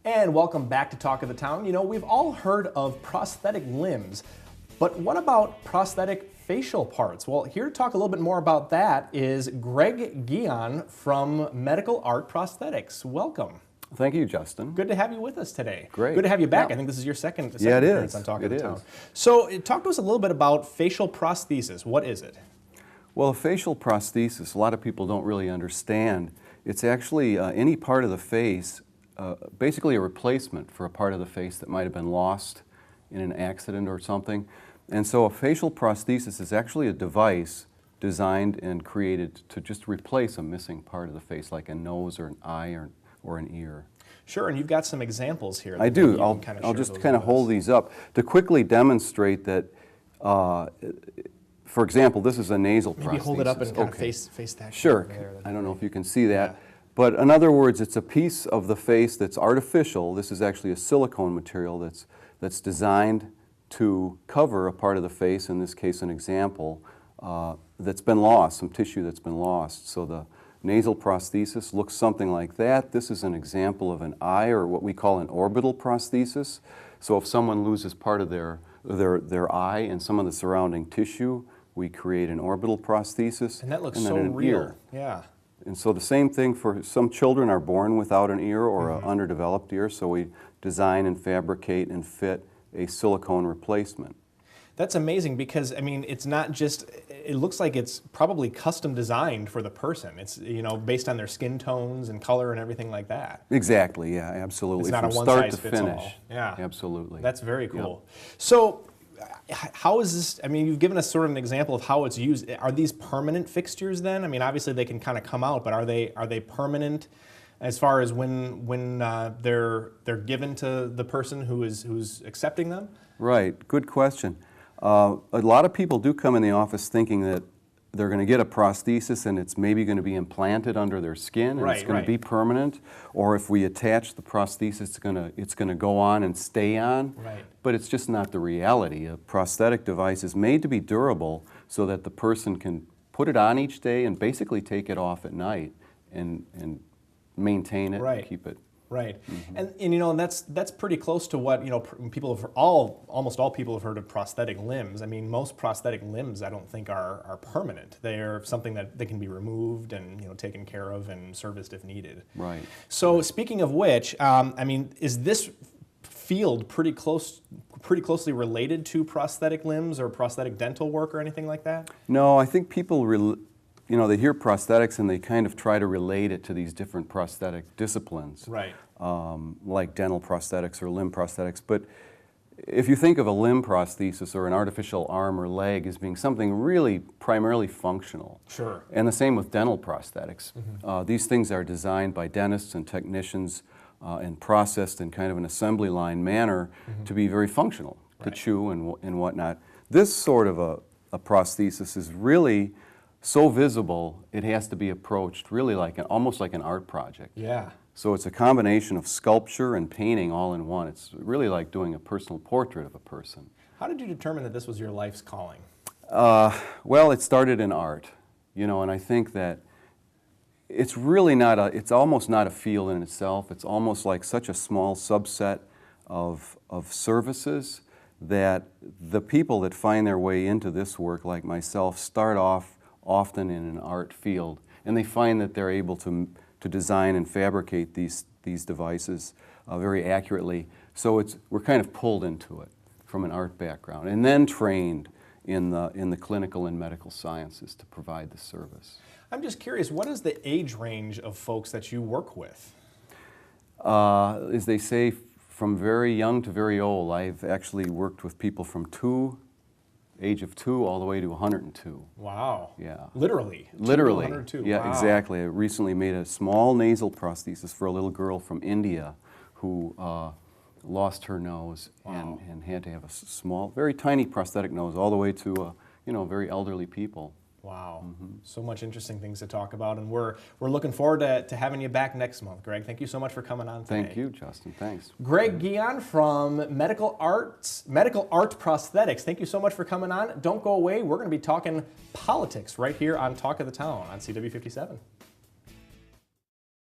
And welcome back to Talk of the Town. You know, we've all heard of prosthetic limbs, but what about prosthetic facial parts? Well, here to talk a little bit more about that is Greg Gion from Medical Art Prosthetics. Welcome. Thank you, Justin. Good to have you with us today. Great. Good to have you back. Yeah. I think this is your second Yeah, it appearance is. on Talk of the Town. Is. So talk to us a little bit about facial prosthesis. What is it? Well, a facial prosthesis, a lot of people don't really understand. It's actually any part of the face, basically a replacement for a part of the face that might have been lost in an accident or something. And so a facial prosthesis is actually a device designed and created to just replace a missing part of the face, like a nose or an eye or an ear. Sure, and you've got some examples here. I do. I'll just kind of hold these up to quickly demonstrate that, for example, this is a nasal prosthesis. Maybe hold it up and kind of face that. Sure. There. I don't know if you can see that. Yeah. But in other words, it's a piece of the face that's artificial. This is actually a silicone material that's designed to cover a part of the face, in this case an example, that's been lost, some tissue that's been lost. So the nasal prosthesis looks something like that. This is an example of an eye, or what we call an orbital prosthesis. So if someone loses part of their eye and some of the surrounding tissue, we create an orbital prosthesis. And that looks so real. Ear. Yeah. And so the same thing for some children are born without an ear or an underdeveloped ear, so we design and fabricate and fit a silicone replacement. That's amazing because, I mean, it's not just, it looks like it's probably custom designed for the person. It's, you know, based on their skin tones and color and everything like that. Exactly, yeah, absolutely. It's not From a start to one-size-fits-all. finish. Yeah. Absolutely. That's very cool. Yep. So, how is this, I mean, you've given us sort of an example of how it's used. Are these permanent fixtures then? I mean, obviously they can kind of come out, but are they permanent as far as when they're given to the person who's accepting them? Right, good question. A lot of people do come in the office thinking that they're going to get a prosthesis and it's maybe going to be implanted under their skin and it's going to be permanent, or if we attach the prosthesis, it's going to go on and stay on. Right. But it's just not the reality. A prosthetic device is made to be durable so that the person can put it on each day and basically take it off at night and maintain it, and keep it. Right, and you know, that's pretty close to what, you know, people have almost all people have heard of prosthetic limbs. I mean, most prosthetic limbs I don't think are permanent. They are something that they can be removed and, you know, taken care of and serviced if needed. Right. So speaking of which, I mean, is this field pretty closely related to prosthetic limbs or prosthetic dental work or anything like that? No, I think people you know, they hear prosthetics and they kind of try to relate it to these different prosthetic disciplines, right? Like dental prosthetics or limb prosthetics. But if you think of a limb prosthesis or an artificial arm or leg as being something really primarily functional, sure. And the same with dental prosthetics. These things are designed by dentists and technicians and processed in kind of an assembly line manner to be very functional, to chew and whatnot. This sort of a prosthesis is really so visible, it has to be approached really like almost like an art project. Yeah. So it's a combination of sculpture and painting all in one. It's really like doing a personal portrait of a person. How did you determine that this was your life's calling? Well, it started in art, you know, and I think that it's really it's almost not a field in itself. It's almost like such a small subset of services that the people that find their way into this work, like myself, start off often in an art field, and they find that they're able to design and fabricate these devices very accurately. So we're kind of pulled into it from an art background, and then trained in the clinical and medical sciences to provide the service. I'm just curious, what is the age range of folks that you work with? As they say, from very young to very old. I've actually worked with people from age of 2 all the way to 102. Wow. Yeah. Literally? Literally. 102. Yeah, wow. Exactly. I recently made a small nasal prosthesis for a little girl from India who lost her nose and had to have a small, very tiny prosthetic nose all the way to, you know, very elderly people. Wow. So much interesting things to talk about, and we're looking forward to having you back next month, Greg. Thank you so much for coming on today. Thank you, Justin. Thanks. Greg Gion from Medical Art Prosthetics. Thank you so much for coming on. Don't go away. We're going to be talking politics right here on Talk of the Town on CW57.